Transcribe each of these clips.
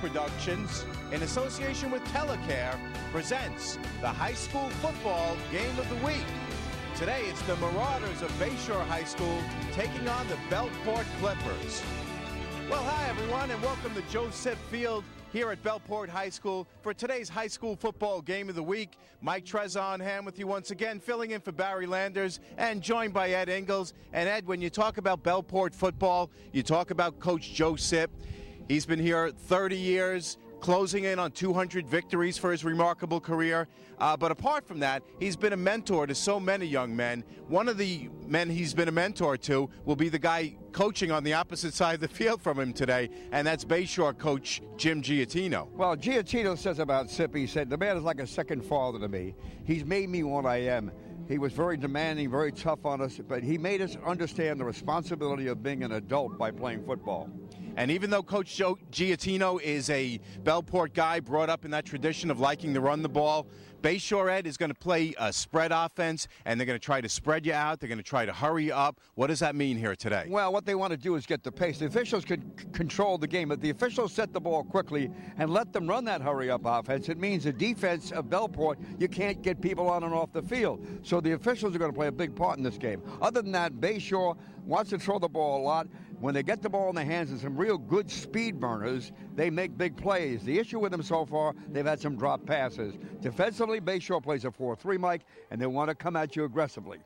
Productions, in association with Telecare, presents the High School Football Game of the Week. Today, it's the Marauders of Bayshore High School taking on the Bellport Clippers. Well, hi, everyone, and welcome to Joseph Field here at Bellport High School for today's High School Football Game of the Week. Mike Trezza on hand with you once again, filling in for Barry Landers, and joined by Ed Ingles. And Ed, when you talk about Bellport football, you talk about Coach Joe Sipp. He's been here 30 years, closing in on 200 victories for his remarkable career. But apart from that, he's been a mentor to so many young men. One of the men he's been a mentor to will be the guy coaching on the opposite side of the field from him today, and that's Bayshore coach Jim Giattino. Well, Giattino says about Sipp, he said, the man is like a second father to me. He's made me what I am. He was very demanding, very tough on us, but he made us understand the responsibility of being an adult by playing football. And even though Coach Joe Giattino is a Bellport guy brought up in that tradition of liking to run the ball, Bayshore Ed is going to play a spread offense, and they're going to try to spread you out. They're going to try to hurry up. What does that mean here today? Well, what they want to do is get the pace. The officials can control the game, but the officials set the ball quickly and let them run that hurry-up offense. It means the defense of Bellport, you can't get people on and off the field. So the officials are going to play a big part in this game. Other than that, Bayshore wants to throw the ball a lot. When they get the ball in their hands and some real good speed burners, they make big plays. The issue with them so far, they've had some drop passes. Defensively, Bayshore plays a 4-3, Mike, and they want to come at you aggressively.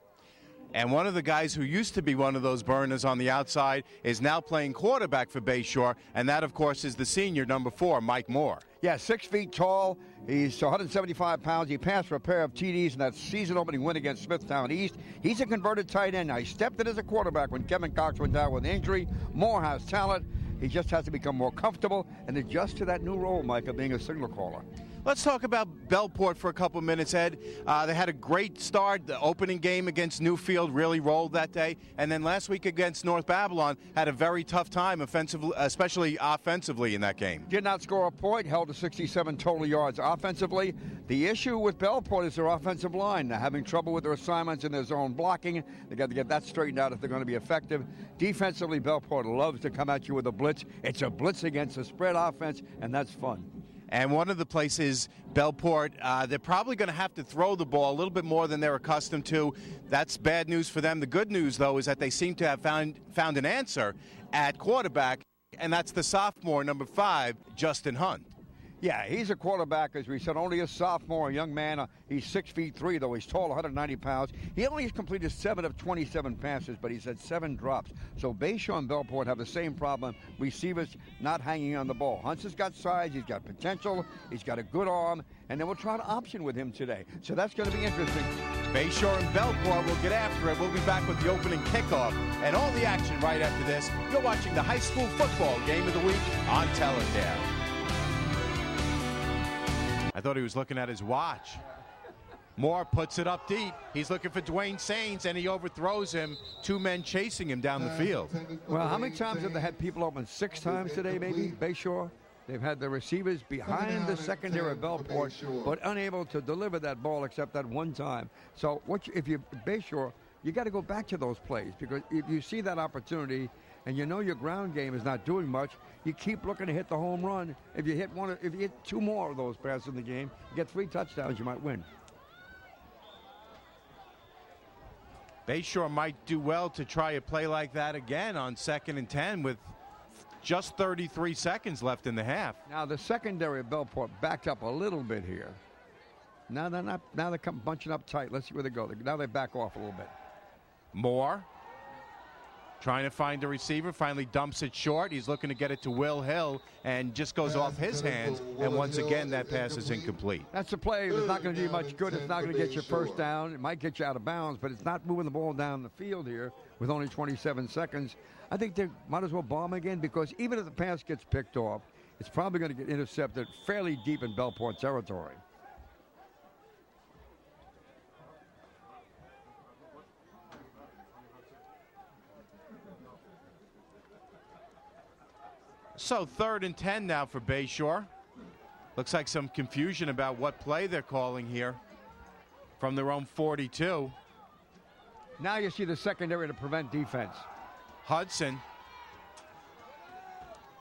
And one of the guys who used to be one of those burners on the outside is now playing quarterback for Bayshore, and that, of course, is the senior, number 4, Mike Moore. Yeah, 6 feet tall. He's 175 pounds. He passed for a pair of TDs in that season-opening win against Smithtown East. He's a converted tight end. Now, he stepped in as a quarterback when Kevin Cox went down with injury. Moore has talent. He just has to become more comfortable and adjust to that new role, Mike, of being a signal caller. Let's talk about Bellport for a couple minutes, Ed. They had a great start. The opening game against Newfield really rolled that day. And then last week against North Babylon had a very tough time, offensively, especially offensively in that game. Did not score a point, held to 67 total yards offensively. The issue with Bellport is their offensive line. They're having trouble with their assignments and their zone blocking. They got to get that straightened out if they're going to be effective. Defensively, Bellport loves to come at you with a blitz. It's a blitz against a spread offense, and that's fun. And one of the places, Bellport, they're probably going to have to throw the ball a little bit more than they're accustomed to. That's bad news for them. The good news, though, is that they seem to have found an answer at quarterback, and that's the sophomore, number 5, Justin Hunt. Yeah, he's a quarterback, as we said, only a sophomore, a young man. He's 6'3", though. He's tall, 190 pounds. He only has completed 7 of 27 passes, but he's had 7 drops. So Bayshore and Bellport have the same problem, receivers not hanging on the ball. Hunt's has got size, he's got potential, he's got a good arm, and then we'll try to option with him today. So that's going to be interesting. Bayshore and Bellport will get after it. We'll be back with the opening kickoff and all the action right after this. You're watching the High School Football Game of the Week on Telecare. I thought he was looking at his watch. Moore puts it up deep. He's looking for Dwayne Sains, and he overthrows him. 2 men chasing him down the field. Well, how many times have they had people open? 6 times today, maybe, Bayshore? They've had the receivers behind the secondary of Bellport, but unable to deliver that ball except that one time. So if you're Bayshore, you got to go back to those plays, because if you see that opportunity and you know your ground game is not doing much, you keep looking to hit the home run. If you hit 2 more of those passes in the game, you get 3 touchdowns, you might win. Bayshore might do well to try a play like that again on 2nd and 10 with just 33 seconds left in the half. Now the secondary of Bellport backed up a little bit here. Now they're not. Now they're bunching up tight. Let's see where they go. Now they back off a little bit. Moore trying to find a receiver, finally dumps it short. He's looking to get it to Will Hill and just goes off his hands, and once again that pass is incomplete. That's a play. It's not going to do you much good. It's not going to get you first down. It might get you out of bounds, but it's not moving the ball down the field here with only 27 seconds. I think they might as well bomb again, because even if the pass gets picked off, it's probably going to get intercepted fairly deep in Bellport territory. So 3rd and 10 now for Bayshore. Looks like some confusion about what play they're calling here from their own 42. Now you see the secondary to prevent defense. Hudson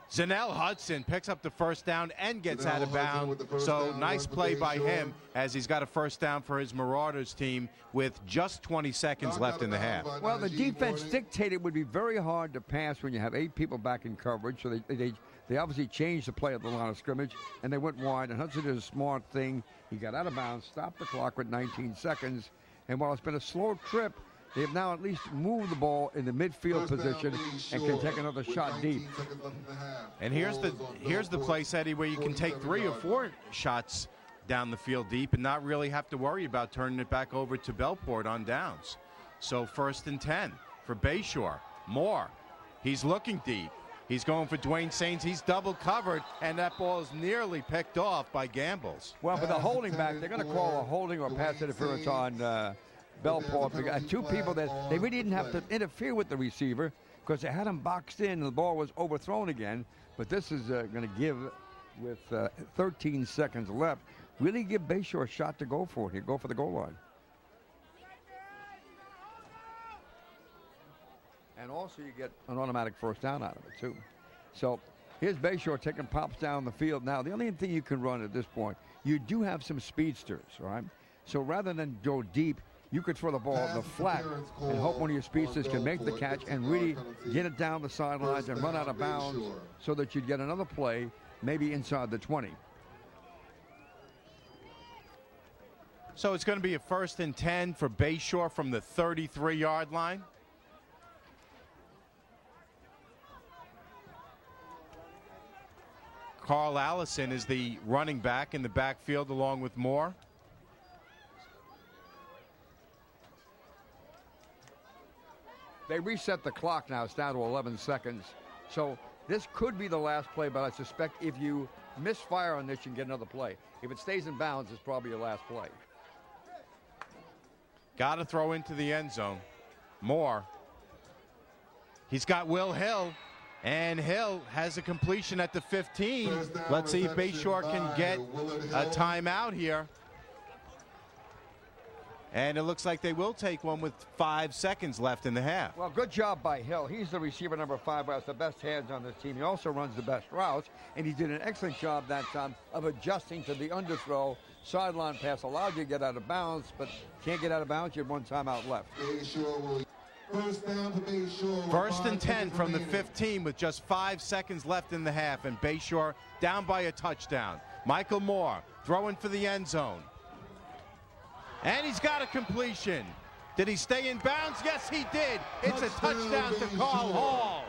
Zanell Hudson picks up the first down and gets out of bounds. So nice play by him as he's got a first down for his Marauders team with just 20 seconds left in the half. Well, the defense dictated it would be very hard to pass when you have 8 people back in coverage. So they obviously changed the play at the line of scrimmage, and they went wide. And Hudson did a smart thing. He got out of bounds, stopped the clock with 19 seconds. And while it's been a slow trip, they have now at least moved the ball in the midfield position and can take another shot deep. And here's the play, Eddie, where you can take 3 or 4 shots down the field deep and not really have to worry about turning it back over to Bellport on downs. So 1st and 10 for Bayshore. Moore, he's looking deep. He's going for Dwayne Sains. He's double covered, and that ball is nearly picked off by Gambles. Well, for the holding back, they're going to call a holding or pass interference on Bellport. 2 people that they really didn't have to interfere with the receiver because they had him boxed in and the ball was overthrown again. But this is going to give, with 13 seconds left, really give Bayshore a shot to go for it. He'll go for the goal line. And also you get an automatic first down out of it, too. So here's Bayshore taking pops down the field. Now, the only thing you can run at this point, you do have some speedsters, all right? So rather than go deep, you could throw the ball in the flat and hope one of your speedsters can make the catch and really get it down the sidelines and run out of bounds so that you'd get another play, maybe inside the 20. So it's going to be a 1st and 10 for Bayshore from the 33-yard line. Carl Allison is the running back in the backfield along with Moore. They reset the clock now. It's down to 11 seconds. So this could be the last play, but I suspect if you misfire on this, you can get another play. If it stays in bounds, it's probably your last play. Got to throw into the end zone. Moore. He's got Will Hill, and Hill has a completion at the 15. Let's see if Bayshore can get a timeout here. And it looks like they will take one with 5 seconds left in the half. Well, good job by Hill. He's the receiver number 5 who has the best hands on this team. He also runs the best routes, and he did an excellent job that time of adjusting to the underthrow. Sideline pass allowed you to get out of bounds, but can't get out of bounds. You have 1 timeout left. First and 10 from the 15 with just 5 seconds left in the half, and Bayshore down by a touchdown. Michael Moore throwing for the end zone. And he's got a completion. Did he stay in bounds? Yes, he did. It's a touchdown to Carl Hall.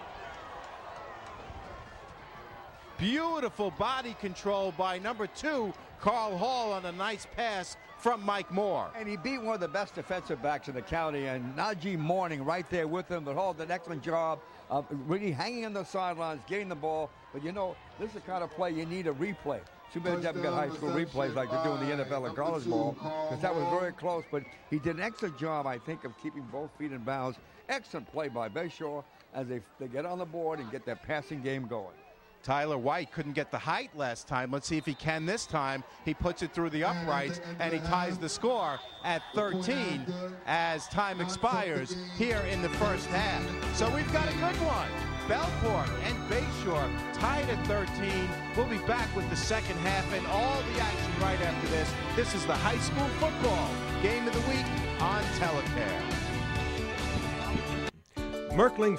Beautiful body control by number 2, Carl Hall, on a nice pass from Mike Moore. And he beat one of the best defensive backs in the county, and Najee Morning right there with him. But Hall did an excellent job of really hanging on the sidelines, getting the ball. But, you know, this is the kind of play you need a replay. Too bad you haven't got high school replays like they do in the NFL and college ball, because that was very close. But he did an excellent job, I think, of keeping both feet in bounds. Excellent play by Bayshore as they get on the board and get their passing game going. Tyler White couldn't get the height last time. Let's see if he can this time. He puts it through the uprights, and he ties the score at 13 as time expires here in the first half. So we've got a good one. Bellport and Bayshore tied at 13. We'll be back with the second half and all the action right after this. This is the high school football game of the week on Telecare. Merkling